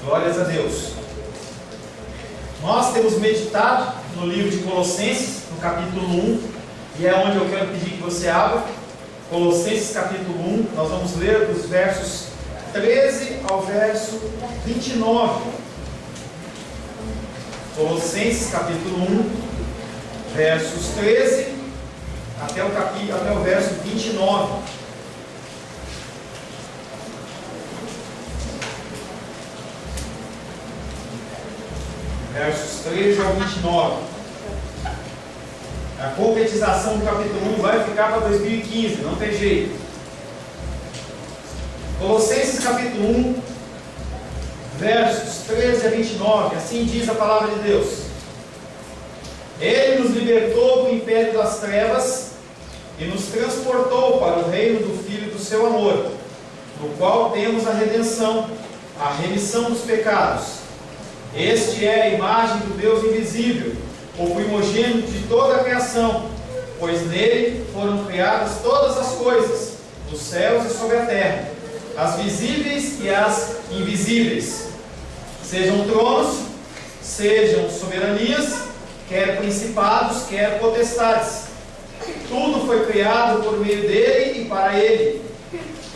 Glórias a Deus. Nós temos meditado no livro de Colossenses, no capítulo 1, e é onde eu quero pedir que você abra. Colossenses capítulo 1, nós vamos ler dos versos 13 ao verso 29. Colossenses capítulo 1, versos 13 até o verso 29. Versos 13 ao 29. A concretização do capítulo 1 vai ficar para 2015, não tem jeito. Colossenses capítulo 1, versos 13 a 29, assim diz a palavra de Deus. Ele nos libertou do império das trevas e nos transportou para o reino do Filho do seu amor, no qual temos a redenção, a remissão dos pecados. Este é a imagem do Deus invisível, o primogênito de toda a criação, pois nele foram criadas todas as coisas, nos céus e sobre a terra, as visíveis e as invisíveis, sejam tronos, sejam soberanias, quer principados, quer potestades. Tudo foi criado por meio dele e para ele.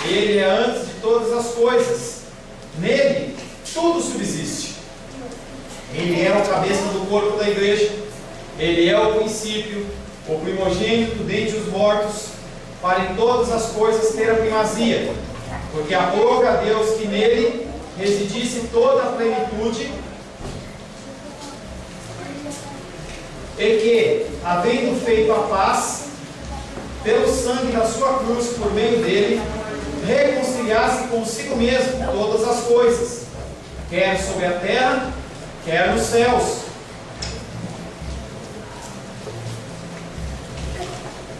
Ele é antes de todas as coisas. Nele tudo subsiste. Ele é o cabeça do corpo da igreja. Ele é o princípio, o primogênito dentre os mortos, para em todas as coisas ter a primazia, porque aprove a Deus que nele residisse toda a plenitude, e que, havendo feito a paz, pelo sangue da sua cruz, por meio dele, reconciliasse consigo mesmo todas as coisas, quer sobre a terra, quer nos céus.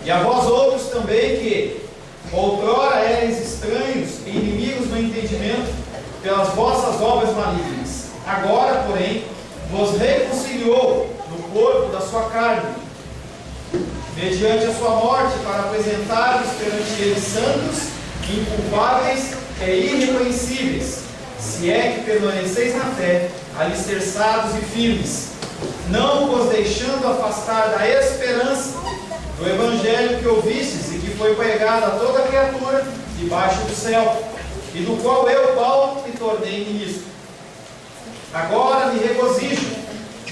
E a vós outros também, que outrora erais estranhos e inimigos no entendimento pelas vossas obras malignas, agora, porém, vos reconciliou no corpo da sua carne, mediante a sua morte, para apresentar-vos perante ele santos, inculpáveis e irrepreensíveis, se é que permaneceis na fé, alicerçados e firmes, não vos deixando afastar da esperança do evangelho que ouvistes e que foi pregado a toda criatura debaixo do céu, e do qual eu, Paulo, me tornei ministro. Agora me regozijo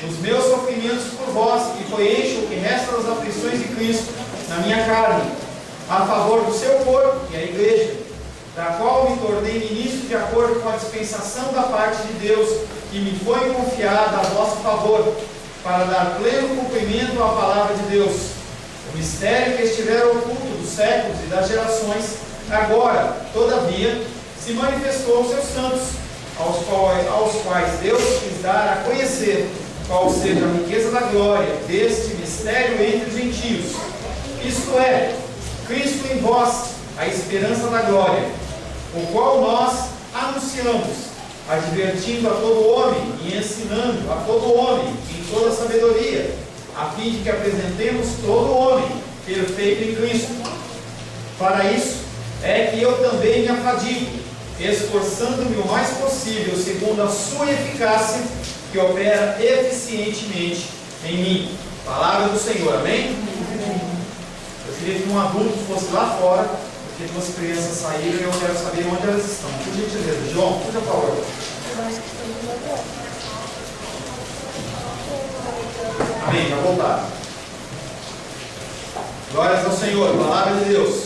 nos meus sofrimentos por vós, e preencho o que resta das aflições de Cristo na minha carne, a favor do seu corpo, que é a igreja, da qual me tornei ministro de acordo com a dispensação da parte de Deus, que me foi confiada a vosso favor, para dar pleno cumprimento à palavra de Deus, o mistério que estivera oculto dos séculos e das gerações, agora, todavia, se manifestou aos seus santos, aos quais Deus quis dar a conhecer qual seja a riqueza da glória deste mistério entre os gentios, isto é, Cristo em vós, a esperança da glória, o qual nós anunciamos, advertindo a todo homem e ensinando a todo homem em toda sabedoria, a fim de que apresentemos todo homem perfeito em Cristo. Para isso é que eu também me afadigo, esforçando-me o mais possível, segundo a sua eficácia, que opera eficientemente em mim. Palavra do Senhor, amém? Eu queria que um adulto fosse lá fora, porque duas crianças saíram e eu quero saber onde elas estão. Por gentileza, João, por favor. Amém, já voltaram. Glórias ao Senhor, palavra de Deus.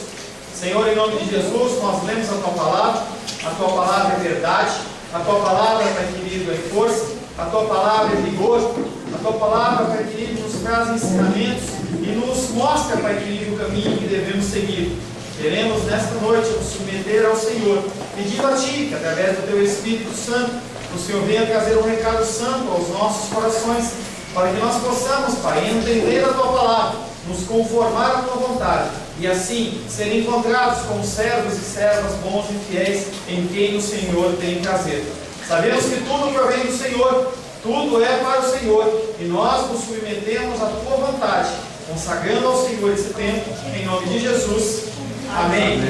Senhor, em nome de Jesus, nós lemos a Tua palavra. A Tua palavra é verdade. A Tua palavra, Pai querido, é força. A Tua palavra é vigor. A Tua palavra, Pai querido, nos traz ensinamentos e nos mostra, Pai querido, o caminho que devemos seguir. Queremos nesta noite nos submeter ao Senhor, pedindo a Ti que, através do Teu Espírito Santo, o Senhor venha trazer um recado santo aos nossos corações, para que nós possamos, Pai, entender a Tua palavra, nos conformar à Tua vontade, e assim ser encontrados como servos e servas bons e fiéis em quem o Senhor tem prazer. Sabemos que tudo provém do Senhor, tudo é para o Senhor, e nós nos submetemos à Tua vontade, consagrando ao Senhor esse tempo, em nome de Jesus. Amém.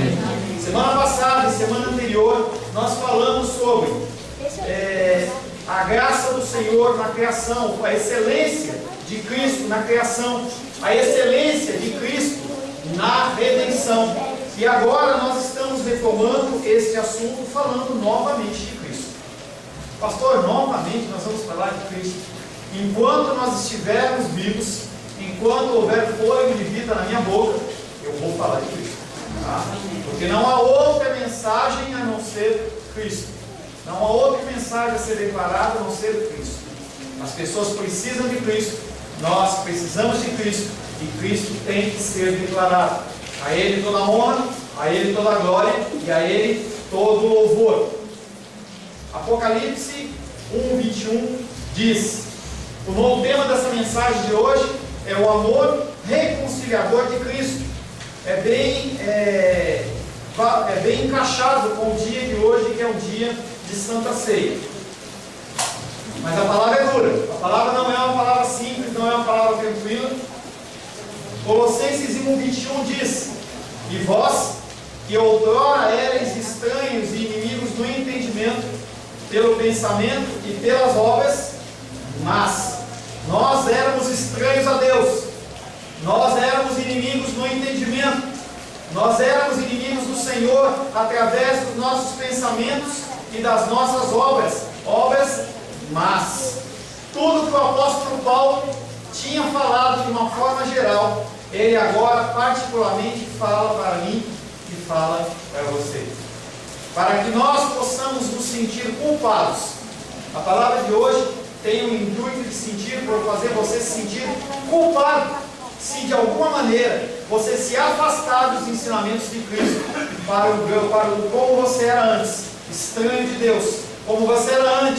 Semana passada e semana anterior, nós falamos sobre a graça do Senhor na criação, a excelência de Cristo na criação, a excelência de Cristo na redenção. E agora nós estamos retomando este assunto, falando novamente de Cristo. Pastor, novamente nós vamos falar de Cristo. Enquanto nós estivermos vivos, enquanto houver fôlego de vida na minha boca, eu vou falar de Cristo. Tá? Porque não há outra mensagem a não ser Cristo. Não há outra mensagem a ser declarada a não ser Cristo. As pessoas precisam de Cristo, nós precisamos de Cristo, e Cristo tem que ser declarado. A Ele toda a honra, a Ele toda a glória e a Ele todo o louvor. Apocalipse 1:21 diz: o novo tema dessa mensagem de hoje é o amor reconciliador de Cristo. É bem encaixado com o dia de hoje, que é o dia de Santa Ceia. Mas a palavra é dura. A palavra não é uma palavra simples, não é uma palavra tranquila. Colossenses 1:21 diz: e vós, que outrora erais estranhos e inimigos do entendimento, pelo pensamento e pelas obras, mas nós éramos estranhos a Deus, nós éramos inimigos no entendimento, nós éramos inimigos do Senhor através dos nossos pensamentos e das nossas obras más. Tudo que o apóstolo Paulo tinha falado de uma forma geral, ele agora particularmente fala para mim e fala para você, para que nós possamos nos sentir culpados. A palavra de hoje tem o intuito de fazer você se sentir culpado, se de alguma maneira você se afastar dos ensinamentos de Cristo, para como você era antes, estranho de Deus, como você era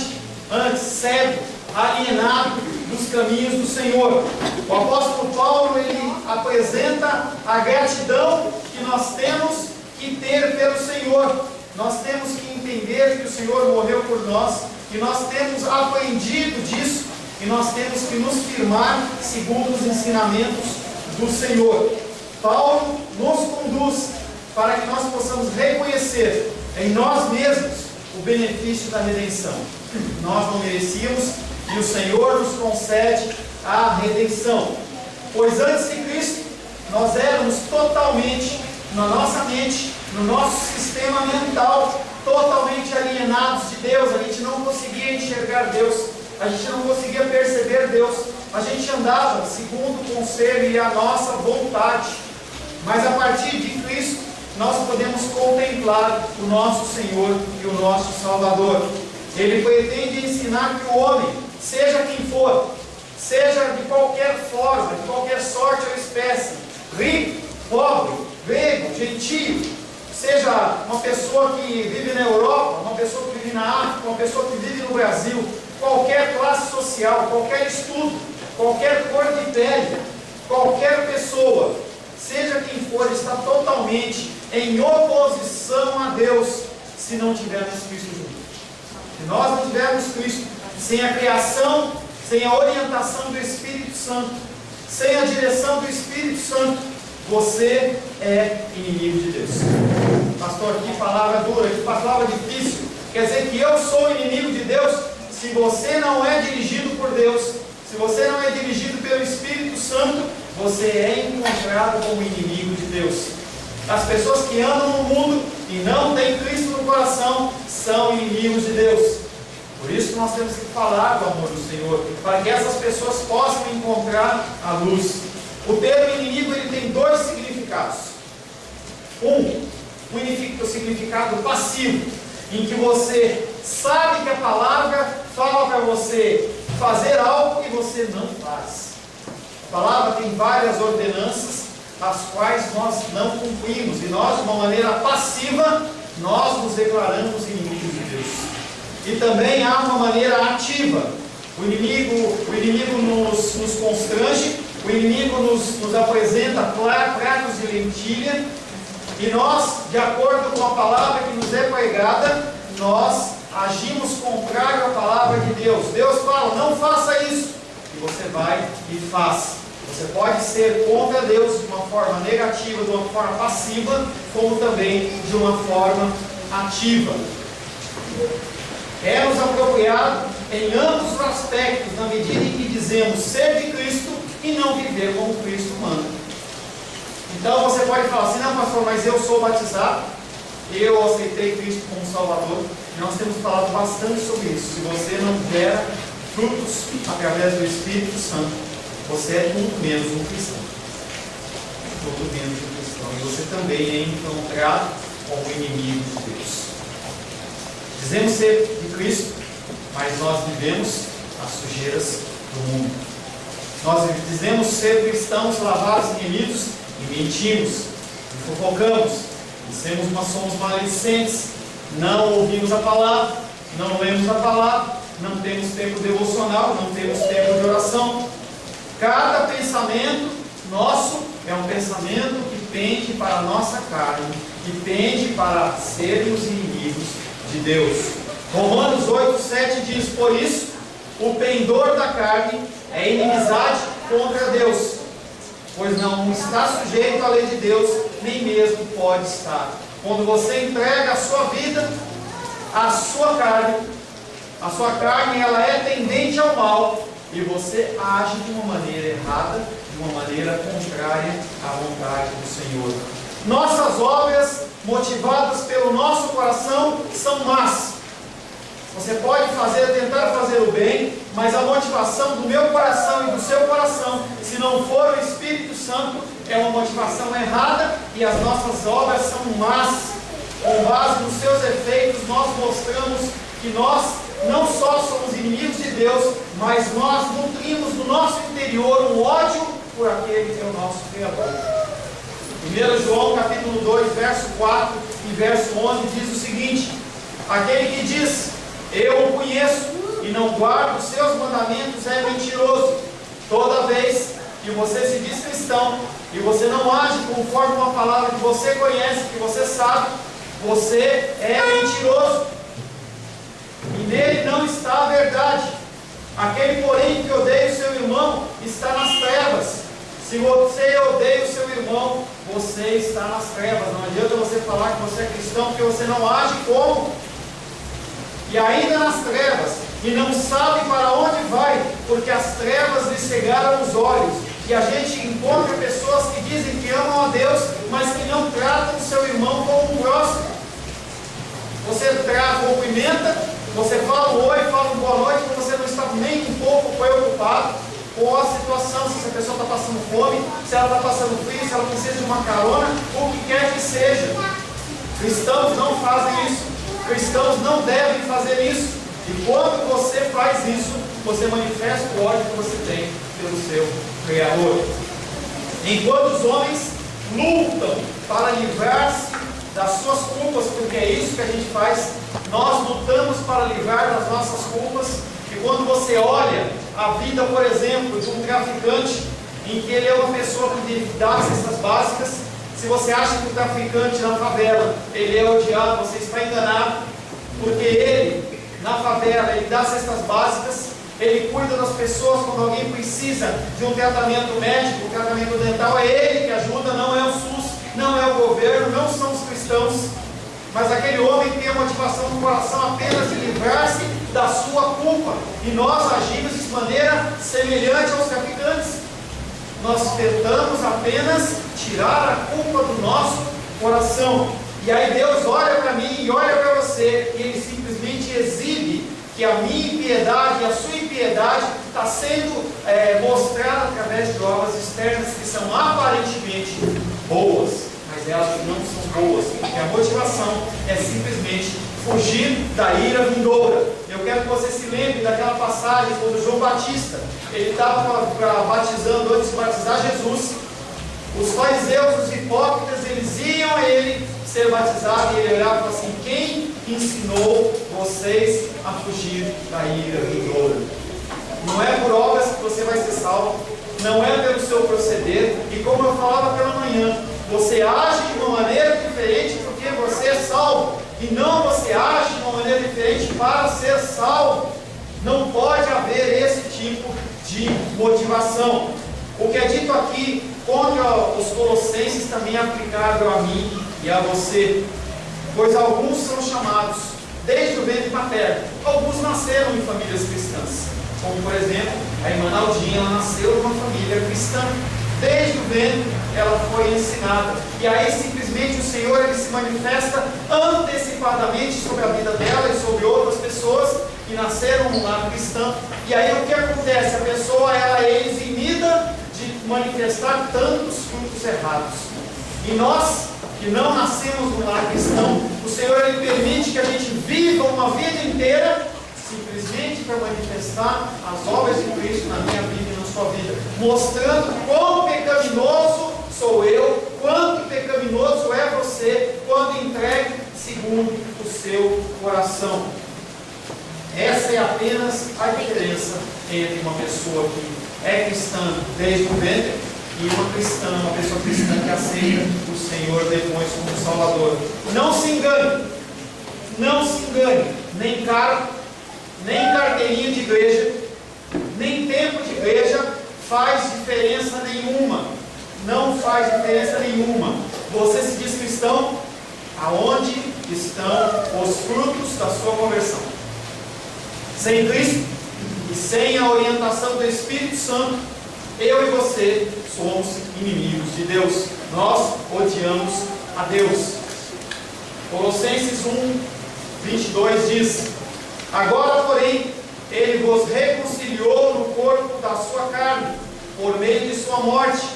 antes cego, alienado dos caminhos do Senhor. O apóstolo Paulo, ele apresenta a gratidão que nós temos que ter pelo Senhor. Nós temos que entender que o Senhor morreu por nós, que nós temos aprendido disso, e nós temos que nos firmar segundo os ensinamentos do Senhor. Paulo nos conduz para que nós possamos reconhecer em nós mesmos o benefício da redenção. Nós não merecíamos, e o Senhor nos concede a redenção. Pois antes de Cristo, nós éramos totalmente, na nossa mente, no nosso sistema mental, totalmente alienados de Deus. A gente não conseguia enxergar Deus, a gente não conseguia perceber Deus, a gente andava segundo o conselho e a nossa vontade. Mas a partir de Cristo, nós podemos contemplar o nosso Senhor e o nosso Salvador. Ele pretende ensinar que o homem, seja quem for, seja de qualquer forma, de qualquer sorte ou espécie, rico, pobre, grego, gentio, seja uma pessoa que vive na Europa, uma pessoa que vive na África, uma pessoa que vive no Brasil, qualquer classe social, qualquer estudo, qualquer cor de pele, qualquer pessoa, seja quem for, está totalmente em oposição a Deus, se não tivermos Cristo junto. Se nós não tivermos Cristo, sem a criação, sem a orientação do Espírito Santo, sem a direção do Espírito Santo, você é inimigo de Deus. Pastor, que palavra dura, que palavra difícil. Quer dizer que eu sou inimigo de Deus? Se você não é dirigido por Deus, se você não é dirigido pelo Espírito Santo, você é encontrado como inimigo de Deus. As pessoas que andam no mundo e não têm Cristo no coração são inimigos de Deus. Por isso que nós temos que falar do amor do Senhor, para que essas pessoas possam encontrar a luz. O termo inimigo, ele tem dois significados. O significado passivo, em que você sabe que a palavra fala para você fazer algo e você não faz. A palavra tem várias ordenanças, as quais nós não cumprimos, e nós, de uma maneira passiva, nós nos declaramos inimigos de Deus. E também há uma maneira ativa. O inimigo nos constrange, o inimigo nos apresenta pratos de lentilha, e nós, de acordo com a palavra que nos é pregada, nós agimos contrário à palavra de Deus. Deus fala, não faça isso, e você vai e faz. Você pode ser contra Deus de uma forma negativa, de uma forma passiva, como também de uma forma ativa. É-nos apropriado em ambos os aspectos, na medida em que dizemos ser de Cristo e não viver como Cristo manda. Então você pode falar assim: não, pastor, mas eu sou batizado, eu aceitei Cristo como Salvador. Nós temos falado bastante sobre isso. Se você não gera frutos através do Espírito Santo, você é muito menos um cristão. Muito menos um cristão. E você também é encontrado como inimigo de Deus. Dizemos ser de Cristo, mas nós vivemos as sujeiras do mundo. Nós dizemos ser cristãos lavados em delitos e mentimos, e fofocamos, dizemos que somos maledicentes, não ouvimos a palavra, não lemos a palavra, não temos tempo devocional, não temos tempo de oração. Cada pensamento nosso é um pensamento que tende para a nossa carne, que tende para sermos inimigos de Deus. Romanos 8:7 diz: por isso, o pendor da carne é inimizade contra Deus, pois não está sujeito à lei de Deus, nem mesmo pode estar. Quando você entrega a sua vida à sua carne ela é tendente ao mal, e você age de uma maneira errada, de uma maneira contrária à vontade do Senhor. Nossas obras, motivadas pelo nosso coração, são más. Você pode tentar fazer o bem, mas a motivação do meu coração e do seu coração, se não for o Espírito Santo, é uma motivação errada, e as nossas obras são más. Com base nos seus efeitos, nós mostramos que nós não só somos inimigos de Deus, mas nós nutrimos no nosso interior um ódio por aquele que é o nosso Criador. 1 João capítulo 2, verso 4 e verso 11 diz o seguinte: aquele que diz, eu o conheço, e não guarda os seus mandamentos, é mentiroso. Toda vez que você se diz cristão, e você não age conforme uma palavra que você conhece, que você sabe, você é mentiroso, e nele não está a verdade. Aquele, porém, que odeia o seu irmão, está nas trevas. Se você odeia o seu irmão, você está nas trevas. Não adianta você falar que você é cristão, porque você não age como. E ainda nas trevas, e não sabe para onde vai, porque as trevas lhe cegaram os olhos. E a gente encontra pessoas que dizem que amam a Deus, mas que não tratam o seu irmão como um próximo. Você cumprimenta, você fala um oi, fala um boa noite, mas você não está nem um pouco preocupado com a situação, se essa pessoa está passando fome, se ela está passando frio, se ela precisa de uma carona, o que quer que seja. Cristãos não fazem isso. Cristãos não devem fazer isso. E quando você faz isso, você manifesta o ódio que você tem pelo seu Criador. Enquanto os homens lutam para livrar-se das suas culpas, porque é isso que a gente faz, nós lutamos para livrar das nossas culpas. E quando você olha a vida, por exemplo, de um traficante, em que ele é uma pessoa que dá as cestas básicas, se você acha que o traficante na favela, ele é odiado, você está enganado, porque ele, na favela, ele dá cestas básicas, ele cuida das pessoas quando alguém precisa de um tratamento médico, o tratamento dental, é ele que ajuda, não é o SUS, não é o governo, não são os cristãos. Mas aquele homem tem a motivação no coração apenas de livrar-se da sua culpa, e nós agimos de maneira semelhante aos traficantes. Nós tentamos apenas tirar a culpa do nosso coração. E aí Deus olha para mim e olha para você, e Ele simplesmente exibe que a minha impiedade e a sua impiedade está sendo mostrada através de obras externas que são aparentemente boas, mas elas não são boas, porque a motivação é simplesmente fugir da ira vindoura. Eu quero que você se lembre daquela passagem quando João Batista, ele estava batizando, antes de batizar Jesus, os fariseus, os hipócritas, eles iam a ele ser batizado, e ele olhava e falava assim: quem ensinou vocês a fugir da ira vindoura? Não é por obras que você vai ser salvo, não é pelo seu proceder, e como eu falava pela manhã, você age de uma maneira diferente porque você é salvo, e não você age de uma maneira diferente para ser salvo. Não pode haver esse tipo de motivação. O que é dito aqui contra os colossenses também é aplicável a mim e a você, pois alguns são chamados, desde o ventre materno. Alguns nasceram em famílias cristãs, como por exemplo, a irmã Naldinha, ela nasceu numa família cristã. Desde o ventre ela foi ensinada. E aí simplesmente o Senhor ele se manifesta antecipadamente sobre a vida dela e sobre outras pessoas que nasceram num lar cristão. E aí o que acontece? A pessoa ela é eximida de manifestar tantos frutos errados. E nós que não nascemos num lar cristão, o Senhor ele permite que a gente viva uma vida inteira simplesmente para manifestar as obras de Cristo na minha vida e na sua vida, mostrando quão pecaminoso sou eu, quanto pecaminoso é você quando entregue segundo o seu coração. Essa é apenas a diferença entre uma pessoa que é cristã desde o ventre e uma pessoa cristã que aceita o Senhor depois como Salvador. Não se engane, nem carteirinha de igreja, nem tempo de igreja faz diferença nenhuma. Não faz diferença nenhuma. Você se diz cristão, aonde estão os frutos da sua conversão? Sem Cristo e sem a orientação do Espírito Santo, eu e você somos inimigos de Deus. Nós odiamos a Deus. Colossenses 1:22 diz: agora, porém, ele vos reconciliou no corpo da sua carne, por meio de sua morte,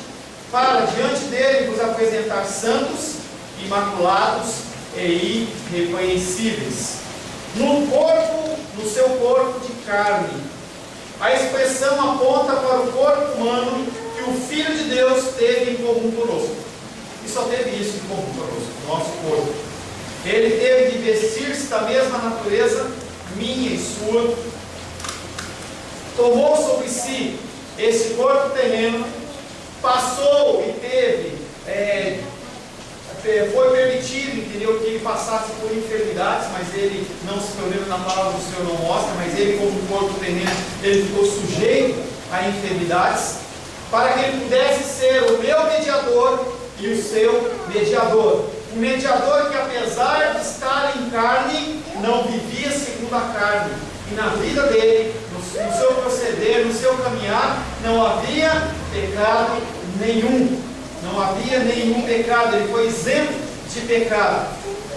para diante dele vos apresentar santos, imaculados e irrepreensíveis. No seu corpo de carne. A expressão aponta para o corpo humano que o Filho de Deus teve em comum conosco. E só teve isso em comum conosco, o nosso corpo. Ele teve de vestir-se da mesma natureza, minha e sua. Tomou sobre si esse corpo terreno, passou e foi permitido, entendeu, que ele passasse por enfermidades, mas ele não se tornou, na palavra do Senhor não mostra, mas ele como corpo terreno, ele ficou sujeito a enfermidades, para que ele pudesse ser o meu mediador e o seu mediador. Um mediador que, apesar de estar em carne, não vivia segundo a carne, e na vida dele, no seu proceder, no seu caminhar, não havia pecado nenhum. Não havia nenhum pecado, ele foi isento de pecado.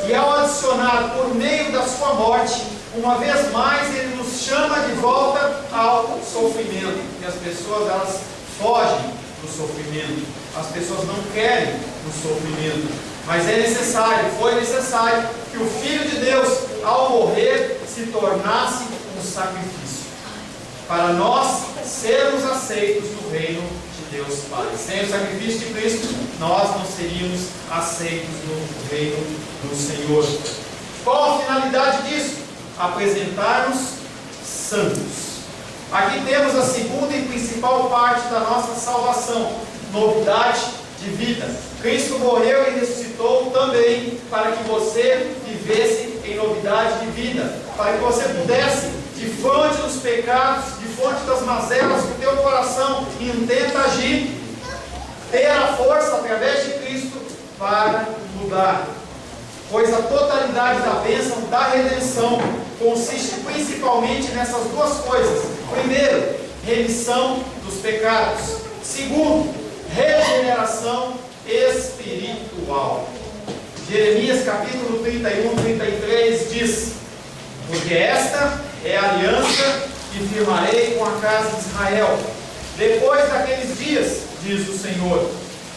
E ao adicionar por meio da sua morte, uma vez mais ele nos chama de volta ao sofrimento. E as pessoas elas fogem do sofrimento, as pessoas não querem o sofrimento, mas é necessário, foi necessário que o Filho de Deus, ao morrer, se tornasse um sacrifício, para nós sermos aceitos no reino de Deus Pai. Sem o sacrifício de Cristo, nós não seríamos aceitos no reino do Senhor. Qual a finalidade disso? Apresentar-nos santos. Aqui temos a segunda e principal parte da nossa salvação, novidade de vida. Cristo morreu e ressuscitou também para que você vivesse em novidade de vida, para que você pudesse, de fronte dos pecados, de fronte das mazelas que o teu coração intenta agir, ter a força através de Cristo para mudar. Pois a totalidade da bênção da redenção consiste principalmente nessas duas coisas. Primeiro, remissão dos pecados. Segundo, regeneração espiritual. Jeremias capítulo 31, 33 diz: porque esta é a aliança que firmarei com a casa de Israel. Depois daqueles dias, diz o Senhor,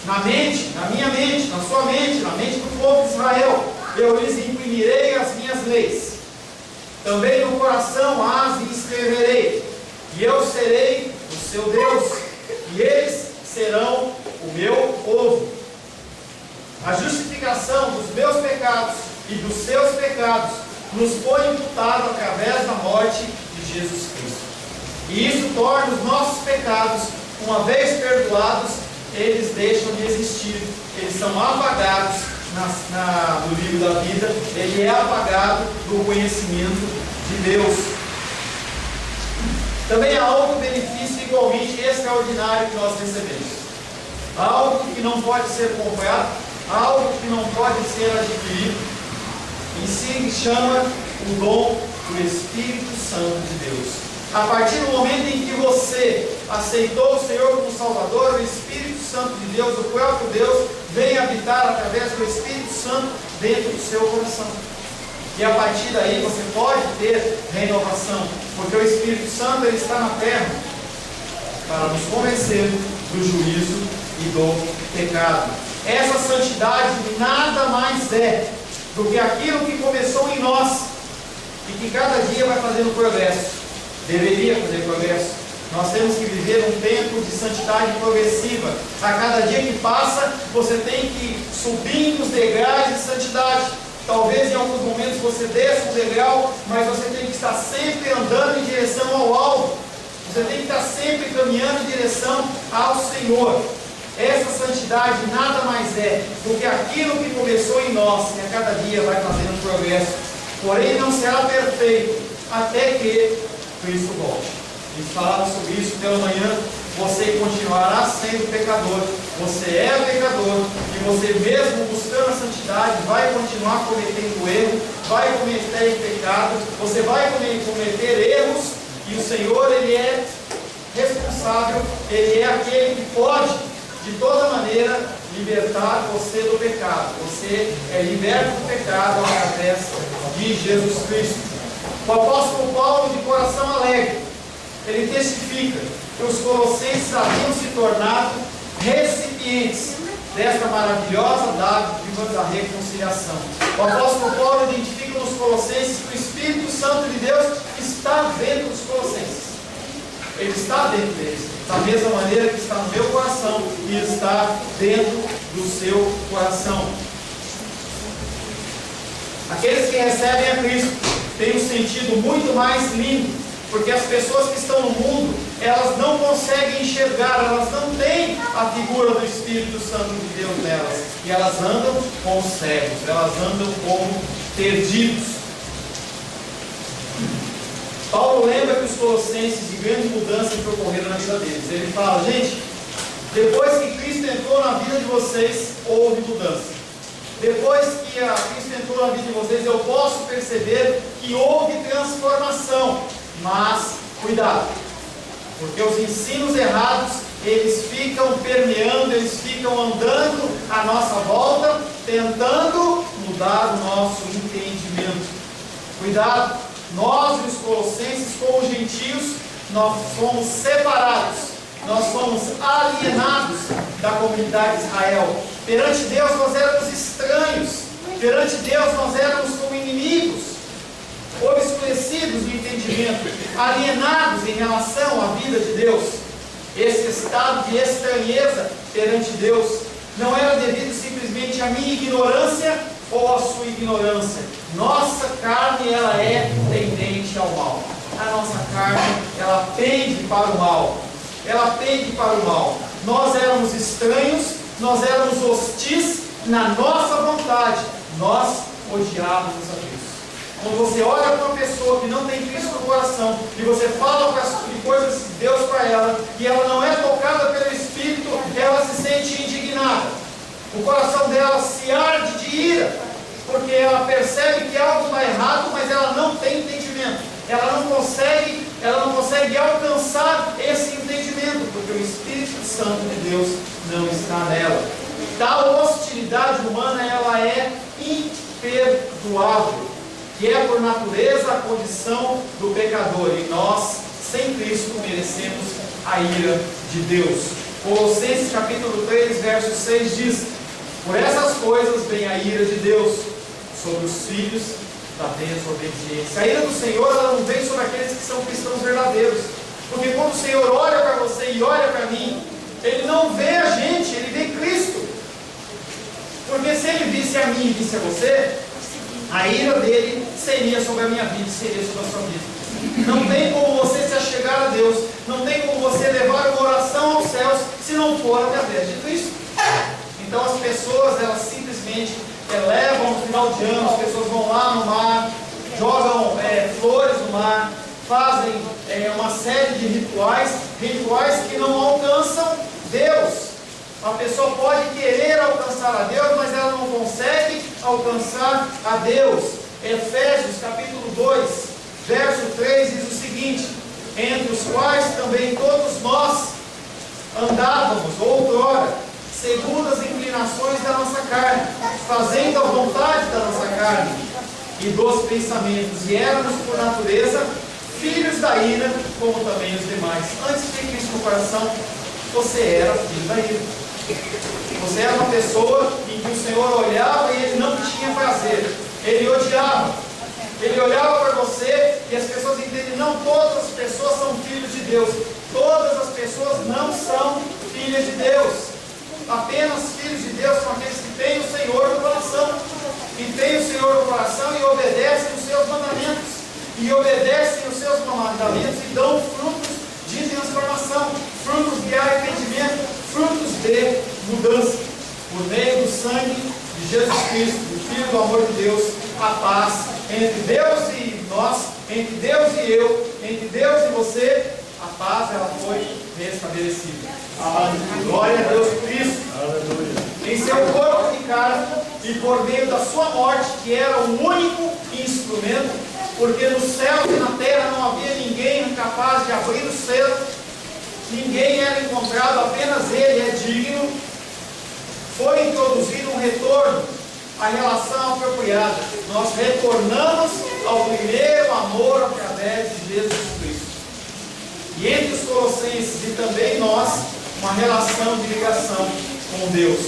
na minha mente, na sua mente, na mente do povo de Israel, eu lhes imprimirei as minhas leis. Também no coração as escreverei, e eu serei o seu Deus, e eles serão o meu povo. A justificação dos meus pecados e dos seus pecados nos foi imputado através da morte de Jesus Cristo. E isso torna os nossos pecados, uma vez perdoados, eles deixam de existir, eles são apagados no livro da vida, ele é apagado do conhecimento de Deus. Também há outro benefício igualmente extraordinário que nós recebemos, algo que não pode ser comprado, algo que não pode ser adquirido, e se chama o dom do Espírito Santo de Deus. A partir do momento em que você aceitou o Senhor como Salvador, o Espírito Santo de Deus, o próprio Deus, vem habitar através do Espírito Santo dentro do seu coração. E a partir daí você pode ter renovação, porque o Espírito Santo ele está na terra para nos convencer do juízo e do pecado. Essa santidade nada mais é do que aquilo que começou em nós e que cada dia vai fazendo progresso. Deveria fazer progresso. Nós temos que viver um tempo de santidade progressiva. A cada dia que passa, você tem que ir subindo os degraus de santidade. Talvez em alguns momentos você desça um degrau, mas você tem que estar sempre andando em direção ao alvo. Você tem que estar sempre caminhando em direção ao Senhor. Essa santidade nada mais é do que aquilo que começou em nós e a cada dia vai fazendo progresso. Porém não será perfeito até que Cristo volte. E falamos sobre isso pela manhã. Você continuará sendo pecador. Você é pecador. E você mesmo buscando a santidade vai continuar cometendo erro, vai cometer pecado, você vai cometer erros. E o Senhor, Ele é responsável, Ele é aquele que pode, de toda maneira, libertar você do pecado. Você é liberto do pecado através de Jesus Cristo. O apóstolo Paulo, de coração alegre, ele testifica que os colossenses haviam se tornado recipientes desta maravilhosa dádiva da reconciliação. O apóstolo Paulo identifica nos colossenses que o Espírito Santo de Deus está dentro dos colossenses. Ele está dentro deles, da mesma maneira que está no meu coração e está dentro do seu coração. Aqueles que recebem a Cristo têm um sentido muito mais lindo, porque as pessoas que estão no mundo, elas não conseguem enxergar, elas não têm a figura do Espírito Santo de Deus nelas, e elas andam como cegos, elas andam como perdidos. Paulo lembra que os colossenses de grande mudança que ocorreram na vida deles. Ele fala, gente, depois que Cristo entrou na vida de vocês, houve mudança. Depois que Cristo entrou na vida de vocês, eu posso perceber que houve transformação. Mas, cuidado, porque os ensinos errados, eles ficam permeando, eles ficam andando à nossa volta, tentando mudar o nosso entendimento. Cuidado, nós e os colossenses, como gentios, nós somos separados, nós somos alienados da comunidade de Israel. Perante Deus nós éramos estranhos, perante Deus nós éramos como inimigos, obscurecidos no entendimento, alienados em relação à vida de Deus. Esse estado de estranheza perante Deus não era devido simplesmente à minha ignorância ou à sua ignorância. Nossa carne, ela é tendente ao mal. A nossa carne, ela tende para o mal. Ela tende para o mal. Nós éramos estranhos, nós éramos hostis na nossa vontade. Nós odiávamos a Deus. Quando você olha para uma pessoa que não tem Cristo no coração e você fala de coisas de Deus para ela e ela não é tocada pelo Espírito, ela se sente indignada. O coração dela se arde de ira, porque ela percebe que algo está errado, mas ela não tem entendimento. Ela não consegue alcançar esse entendimento, porque o Espírito Santo de Deus não está nela. Tal hostilidade humana, ela é imperdoável, que é por natureza a condição do pecador, e nós, sem Cristo, merecemos a ira de Deus. Colossenses capítulo 3, verso 6 diz: por essas coisas vem a ira de Deus sobre os filhos da desobediência. A ira do Senhor, ela não vem sobre aqueles que são cristãos verdadeiros, porque quando o Senhor olha para você e olha para mim, Ele não vê a gente, Ele vê Cristo. Porque se Ele visse a mim e visse a você, a ira dele seria sobre a minha vida, seria sobre a sua vida. Não tem como você se achegar a Deus, não tem como você levar uma oração aos céus, se não for através de Cristo. Então as pessoas, elas simplesmente elevam no final de ano, as pessoas vão lá no mar, jogam flores no mar, fazem uma série de rituais que não alcançam Deus. A pessoa pode querer alcançar a Deus, mas ela não consegue alcançar a Deus. Efésios capítulo 2, verso 3 diz o seguinte: entre os quais também todos nós andávamos outrora, segundo as inclinações da nossa carne, fazendo a vontade da nossa carne e dos pensamentos, e éramos por natureza filhos da ira, como também os demais. Antes de Cristo no coração, você era filho da ira. Você era uma pessoa em que o Senhor olhava e Ele não tinha prazer, Ele odiava. Ele olhava para você e as pessoas entendem: não todas as pessoas são filhos de Deus. Todas as pessoas não são filhas de Deus. Apenas filhos de Deus são aqueles que têm o Senhor no coração. E têm o Senhor no coração e obedecem os seus mandamentos. E obedecem os seus mandamentos e dão frutos de transformação, frutos de arrependimento, frutos de mudança. Por meio do sangue de Jesus Cristo, do Filho do amor de Deus, a paz entre Deus e nós, entre Deus e eu, entre Deus e você, a paz ela foi restabelecida. Glória a Deus por isso. Em seu corpo de carne e por meio da sua morte, que era o único instrumento, porque no céu e na terra não havia ninguém capaz de abrir o selo, ninguém era encontrado, apenas Ele é digno. Foi introduzido um retorno à relação apropriada. Nós retornamos ao primeiro amor através de Jesus Cristo. E entre os colossenses e também nós, uma relação de ligação com Deus.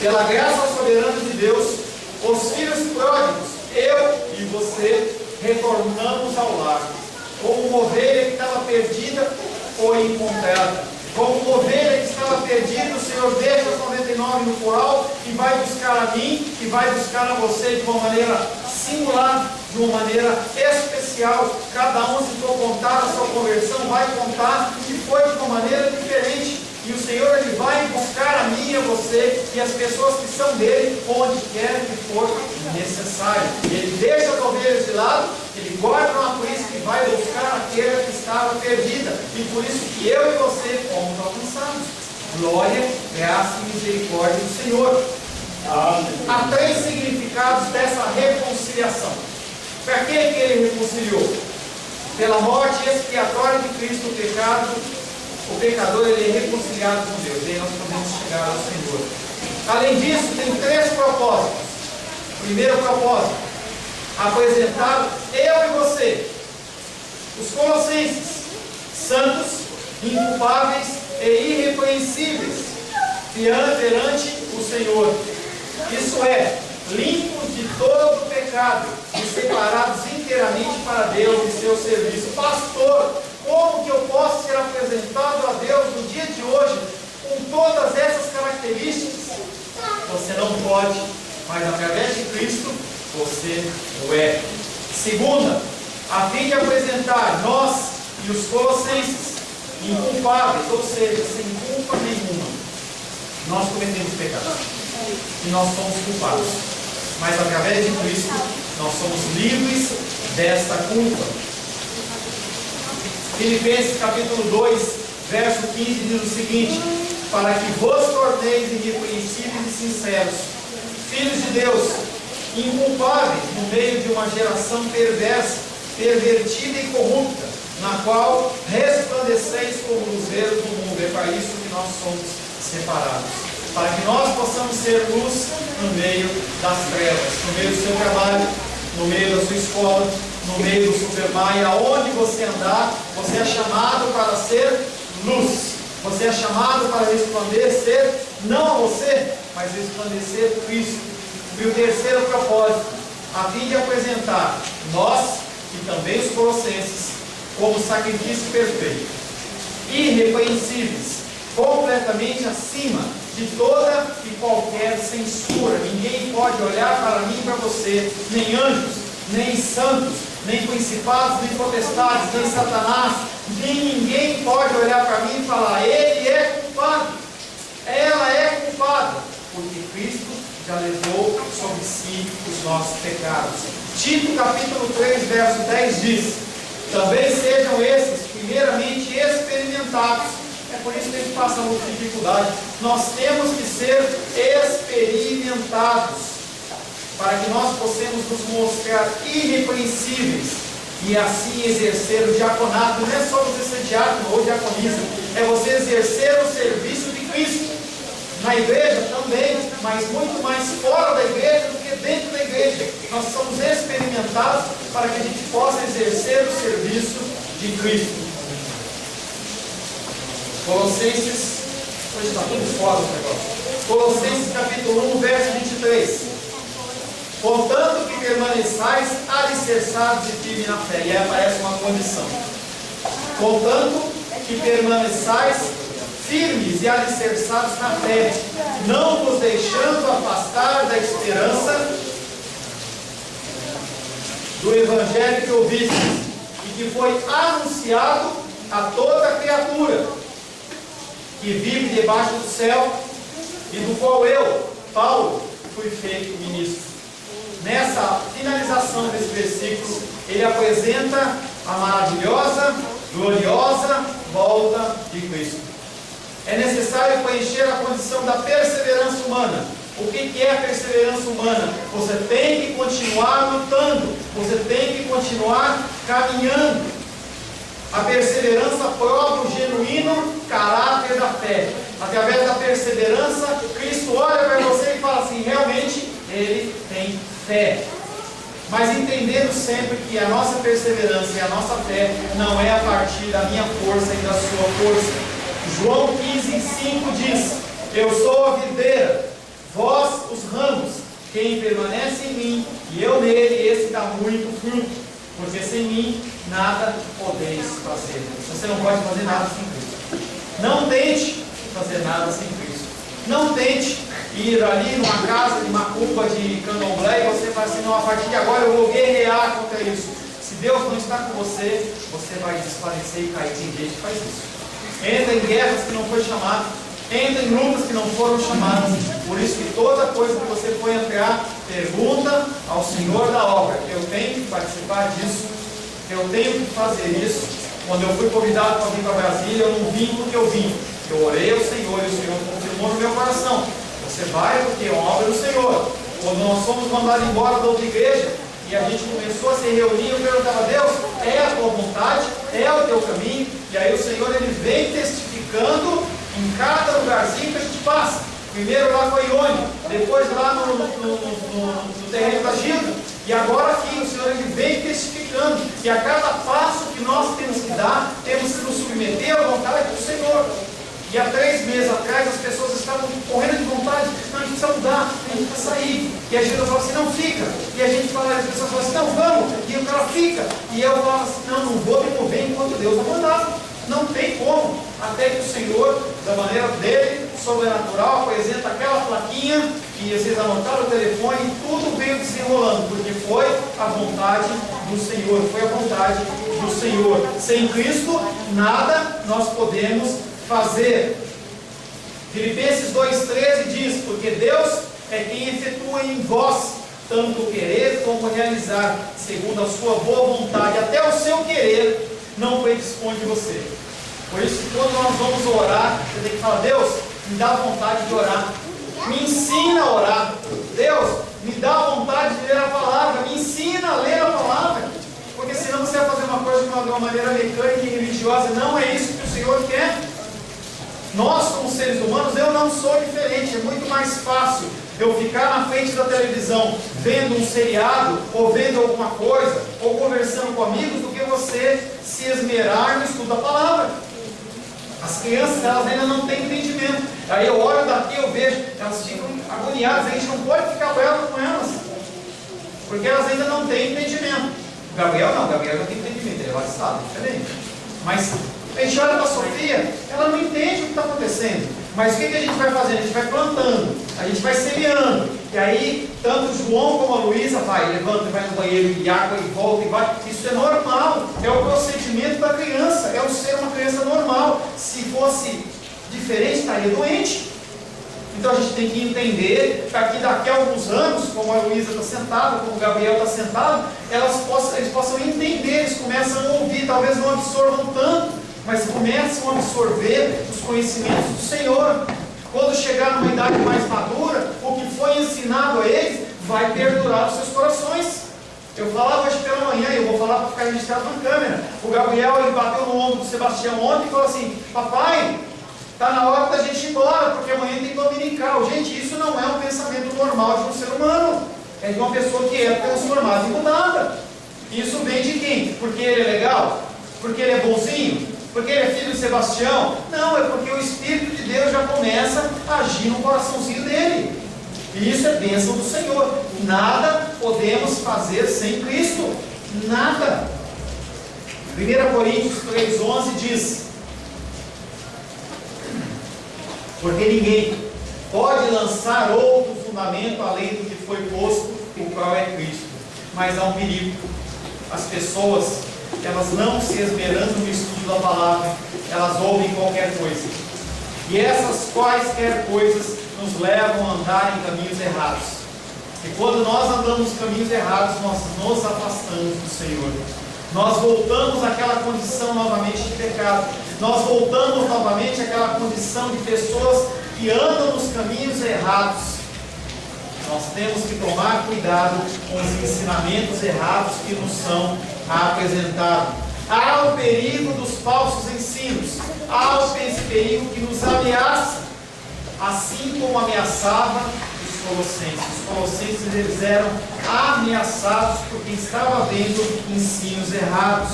Pela graça soberana de Deus, os filhos pródigos, eu e você, retornamos ao lar. Como uma ovelha que estava perdida, foi encontrada. Como uma ovelha que estava perdida, o Senhor deixa os 99 no curral e vai buscar a mim, e vai buscar a você de uma maneira singular, de uma maneira especial. Cada um, se for contar a sua conversão, vai contar que foi de uma maneira diferente. E o Senhor Ele vai buscar a mim e a você e as pessoas que são dele, onde quer que for necessário. Ele deixa as ovelhas de lado, Ele guarda uma polícia que vai buscar aquela que estava perdida. E por isso que eu e você fomos alcançados. Glória, graça e misericórdia do Senhor. Há 3 significados dessa reconciliação. Para que Ele reconciliou? Pela morte expiatória de Cristo, o pecador ele é reconciliado com Deus. E aí nós podemos chegar ao Senhor. Além disso, tem 3 propósitos. Primeiro propósito: apresentar eu e você, os colossenses, santos, inculpáveis e irrepreensíveis perante o Senhor. Isso é, limpos de todo pecado e separados inteiramente para Deus e seu serviço. Pastor, como que eu posso ser apresentado a Deus no dia de hoje com todas essas características? Você não pode, mas através de Cristo você o é. Segunda, a fim de apresentar nós e os colossenses inculpáveis, ou seja, sem culpa nenhuma. Nós cometemos pecado e nós somos culpados, mas através de Cristo nós somos livres desta culpa. Filipenses capítulo 2, verso 15 diz o seguinte: para que vos torneis irrepreensíveis e sinceros, filhos de Deus, inculpáveis no meio de uma geração perversa, pervertida e corrupta, na qual resplandeceis como luzeiros do mundo. É para isso que nós somos separados, para que nós possamos ser luz no meio das trevas, no meio do seu trabalho, no meio da sua escola, no meio do Supermaia, aonde você andar, você é chamado para ser luz. Você é chamado para resplandecer, não a você, mas resplandecer Cristo. E o terceiro propósito, a fim de apresentar nós e também os colossenses como sacrifício perfeito, irrepreensíveis, completamente acima de toda e qualquer censura. Ninguém pode olhar para mim e para você, nem anjos, nem santos, nem principados, nem potestades, nem Satanás, nem ninguém pode olhar para mim e falar: ele é culpado, ela é culpada, porque Cristo já levou sobre si os nossos pecados. Tito capítulo 3, verso 10 diz: também sejam esses primeiramente experimentados. É por isso que a gente passa muita dificuldade. Nós temos que ser experimentados. para que nós possamos nos mostrar irrepreensíveis e assim exercer o diaconato. Não é só você ser diácono ou diaconisa, é você exercer o serviço de Cristo na igreja também, mas muito mais fora da igreja do que dentro da igreja. Nós somos experimentados para que a gente possa exercer o serviço de Cristo. Colossenses, hoje está tudo fora o negócio. Colossenses capítulo 1, verso 23. Contanto que permaneçais alicerçados e firmes na fé. E aí aparece uma condição. Contanto que permaneçais firmes e alicerçados na fé, não vos deixando afastar da esperança do evangelho que ouvistes, e que foi anunciado a toda criatura que vive debaixo do céu, e do qual eu, Paulo, fui feito ministro. Nessa finalização desse versículo, ele apresenta a maravilhosa, gloriosa volta de Cristo. É necessário preencher a condição da perseverança humana. O que é a perseverança humana? Você tem que continuar lutando, você tem que continuar caminhando. A perseverança prova o genuíno caráter da fé. Através da perseverança, Cristo olha para você e fala assim: realmente ele tem fé. Mas entendendo sempre que a nossa perseverança e a nossa fé não é a partir da minha força e da sua força. João 15:5 diz: eu sou a videira, vós os ramos. Quem permanece em mim e eu nele, esse dá muito fruto, porque sem mim nada podeis fazer. Você não pode fazer nada sem Cristo. Não tente fazer nada sem Cristo. Não tente ir ali numa casa de macumba, de candomblé, e você fala assim: não, a partir de agora eu vou guerrear contra isso. Se Deus não está com você, você vai desfalecer e cair. Tem gente que faz isso. Entra em guerras que não foi chamado, entra em lutas que não foram chamadas. Por isso que toda coisa que você for entrar, pergunta ao Senhor da obra: eu tenho que participar disso, eu tenho que fazer isso. Quando eu fui convidado para vir para Brasília, eu não vim porque eu vim. Eu orei ao Senhor e o Senhor confirmou no meu coração: você vai porque é uma obra do Senhor. Quando nós fomos mandados embora da outra igreja e a gente começou a se reunir, eu perguntava: Deus, é a tua vontade? É o teu caminho? E aí o Senhor, ele vem testificando em cada lugarzinho que a gente passa. Primeiro lá com a Ione, depois lá no terreno da Gilda, e agora aqui o Senhor, ele vem testificando. E a cada passo que nós temos que dar, temos que nos submeter à vontade do Senhor. E há 3 meses atrás as pessoas estavam correndo de vontade: não, a gente precisa mudar, a gente precisa sair. E a gente fala assim: não, fica. E a gente fala, as pessoas falam assim: não, vamos. E o cara fica. E eu falo assim: não vou me mover enquanto Deus não mandar. Não tem como. Até que o Senhor, da maneira dele, sobrenatural, apresenta aquela plaquinha, e vocês anotaram o telefone, e tudo veio desenrolando, porque foi a vontade do Senhor. Foi a vontade do Senhor. Sem Cristo, nada nós podemos fazer. Filipenses 2,13 diz: porque Deus é quem efetua em vós tanto o querer como o realizar, segundo a sua boa vontade. Até o seu querer não predispõe de você. Por isso que quando nós vamos orar, você tem que falar: Deus, me dá vontade de orar, me ensina a orar. Deus, me dá vontade de ler a palavra, me ensina a ler a palavra. Porque senão você vai fazer uma coisa de uma maneira mecânica e religiosa. Não é isso que o Senhor quer. Nós, como seres humanos, eu não sou diferente. É muito mais fácil eu ficar na frente da televisão vendo um seriado, ou vendo alguma coisa, ou conversando com amigos, do que você se esmerar no estudo da palavra. As crianças, elas ainda não têm entendimento. Aí eu olho daqui, eu vejo, elas ficam agoniadas. A gente não pode ficar bravo com elas, porque elas ainda não têm entendimento. O Gabriel não, o Gabriel já tem entendimento, ele é batizado, é diferente. Mas a gente olha para a Sofia, ela não entende o que está acontecendo. Mas o que a gente vai fazendo? A gente vai plantando, a gente vai semeando. E aí, tanto o João como a Luísa levanta e vai no banheiro e água e volta e vai. Isso é normal, é o procedimento da criança, é o ser uma criança normal. Se fosse diferente, estaria doente. Então a gente tem que entender para que daqui a alguns anos, como a Luísa está sentada, como o Gabriel está sentado, eles possam entender, eles começam a ouvir, talvez não absorvam tanto, mas começam a absorver os conhecimentos do Senhor. Quando chegar numa idade mais madura, o que foi ensinado a eles vai perdurar nos seus corações. Eu falava hoje pela manhã, e eu vou falar para ficar registrado na câmera. O Gabriel, ele bateu no ombro do Sebastião ontem e falou assim: papai, está na hora da gente ir embora, porque amanhã tem dominical. Gente, isso não é um pensamento normal de um ser humano. É de uma pessoa que é transformada e mudada. Isso vem de quem? Porque ele é legal? Porque ele é bonzinho? Porque ele é filho de Sebastião? Não, é porque o Espírito de Deus já começa a agir no coraçãozinho dele. E isso é bênção do Senhor. Nada podemos fazer sem Cristo. Nada. 1 Coríntios 3,11 diz: porque ninguém pode lançar outro fundamento além do que foi posto, o qual é Cristo. Mas há um perigo. As pessoas, elas não se esmerando no estudo da palavra, elas ouvem qualquer coisa. E essas quaisquer coisas nos levam a andar em caminhos errados. E quando nós andamos em caminhos errados, nós nos afastamos do Senhor. Nós voltamos àquela condição novamente de pecado. Nós voltamos novamente àquela condição de pessoas que andam nos caminhos errados. Nós temos que tomar cuidado com os ensinamentos errados que nos são apresentados. Há o perigo dos falsos ensinos. Há esse perigo que nos ameaça, assim como ameaçava os colossenses. Os colossenses, eles eram ameaçados porque estava havendo ensinos errados.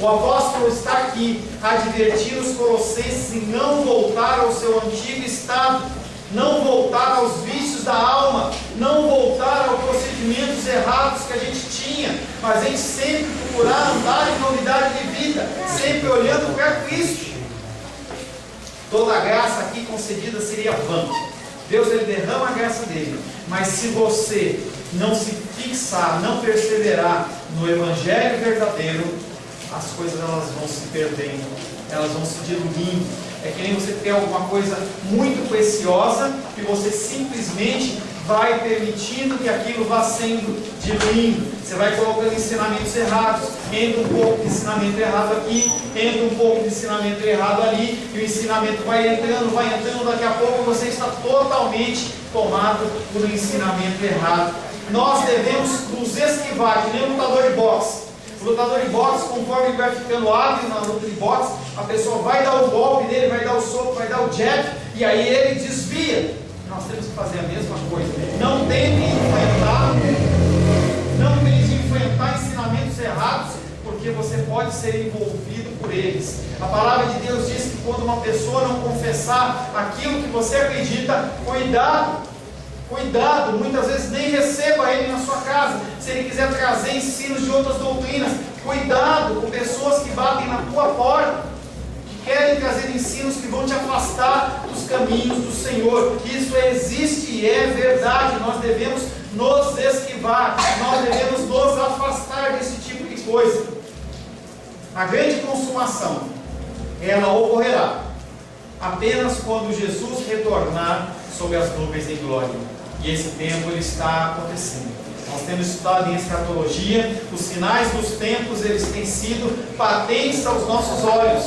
O apóstolo está aqui a advertir os colossenses em não voltar ao seu antigo estado, não voltar aos vícios da alma, não voltar aos procedimentos errados que a gente tinha, mas a gente sempre procurar andar em novidade de vida, sempre olhando para Cristo. Toda a graça aqui concedida seria vã. Deus, ele derrama a graça dele, mas se você não se fixar, não perseverar no Evangelho verdadeiro, as coisas elas vão se perdendo, elas vão se diluindo. É que nem você ter alguma coisa muito preciosa e você simplesmente vai permitindo que aquilo vá sendo diluindo. Você vai colocando ensinamentos errados, entra um pouco de ensinamento errado aqui, entra um pouco de ensinamento errado ali, e o ensinamento vai entrando, daqui a pouco você está totalmente tomado por um ensinamento errado. Nós devemos nos esquivar, que nem um lutador de boxe. O lutador de boxe, conforme ele vai ficando hábil na luta de boxe, a pessoa vai dar o golpe dele, vai dar o soco, vai dar o jab, e aí ele desvia. Nós temos que fazer a mesma coisa. Não tente enfrentar ensinamentos errados, porque você pode ser envolvido por eles. A palavra de Deus diz que quando uma pessoa não confessar aquilo que você acredita, cuidado, muitas vezes nem receba ele na sua casa. Se ele quiser trazer ensinos de outras doutrinas, cuidado com pessoas que batem na tua porta, que querem trazer ensinos que vão te afastar dos caminhos do Senhor. Isso existe e é verdade. Nós devemos nos esquivar, nós devemos nos afastar desse tipo de coisa. A grande consumação, ela ocorrerá apenas quando Jesus retornar sobre as nuvens em glória. E esse tempo ele está acontecendo. Nós temos estudado em escatologia, os sinais dos tempos eles têm sido patentes aos nossos olhos.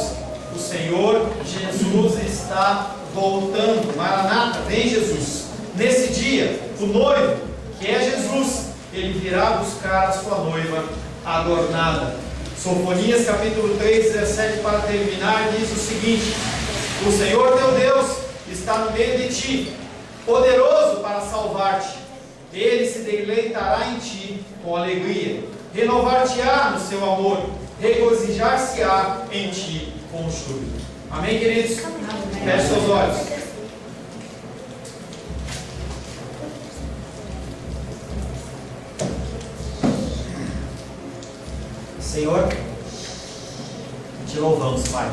O Senhor Jesus está voltando. Maranata, vem Jesus. Nesse dia, o noivo, que é Jesus, ele virá buscar a sua noiva adornada. Sofonias capítulo 3, 17, para terminar, diz o seguinte: o Senhor teu Deus está no meio de ti, poderoso para salvar-te. Ele se deleitará em ti com alegria, renovar-te-á no seu amor, regozijar-se-á em ti com júbilo. Amém, queridos? Feche seus olhos. Senhor, te louvamos, Pai.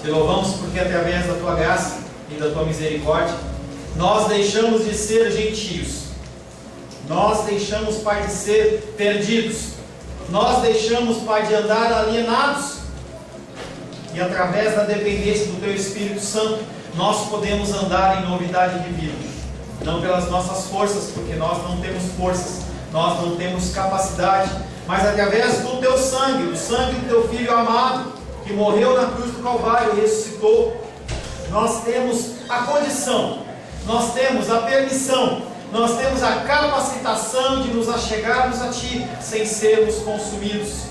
Te louvamos porque através da tua graça e da tua misericórdia, nós deixamos de ser gentios. Nós deixamos, Pai, de ser perdidos. Nós deixamos, Pai, de andar alienados. E através da dependência do Teu Espírito Santo, nós podemos andar em novidade de vida. Não pelas nossas forças, porque nós não temos forças, nós não temos capacidade, mas através do Teu sangue, do sangue do Teu Filho amado, que morreu na cruz do Calvário e ressuscitou. Nós temos a condição, nós temos a permissão, nós temos a capacitação de nos achegarmos a Ti, sem sermos consumidos.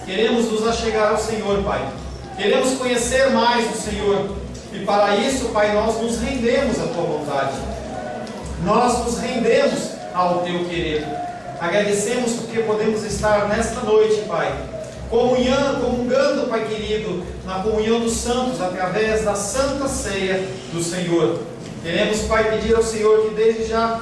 Queremos nos achegar ao Senhor, Pai. Queremos conhecer mais o Senhor. E para isso, Pai, nós nos rendemos à Tua vontade. Nós nos rendemos ao Teu querer. Agradecemos porque podemos estar nesta noite, Pai, comungando, Pai querido, na comunhão dos santos, através da Santa Ceia do Senhor. Queremos, Pai, pedir ao Senhor que desde já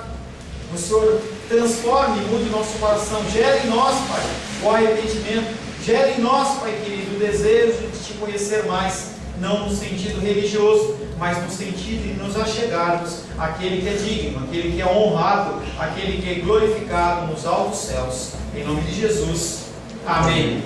o Senhor transforme e mude nosso coração. Gere em nós, Pai, o arrependimento. Gere em nós, Pai querido, o desejo de Te conhecer mais, não no sentido religioso, mas no sentido de nos achegarmos àquele que é digno, àquele que é honrado, àquele que é glorificado nos altos céus. Em nome de Jesus. Amém.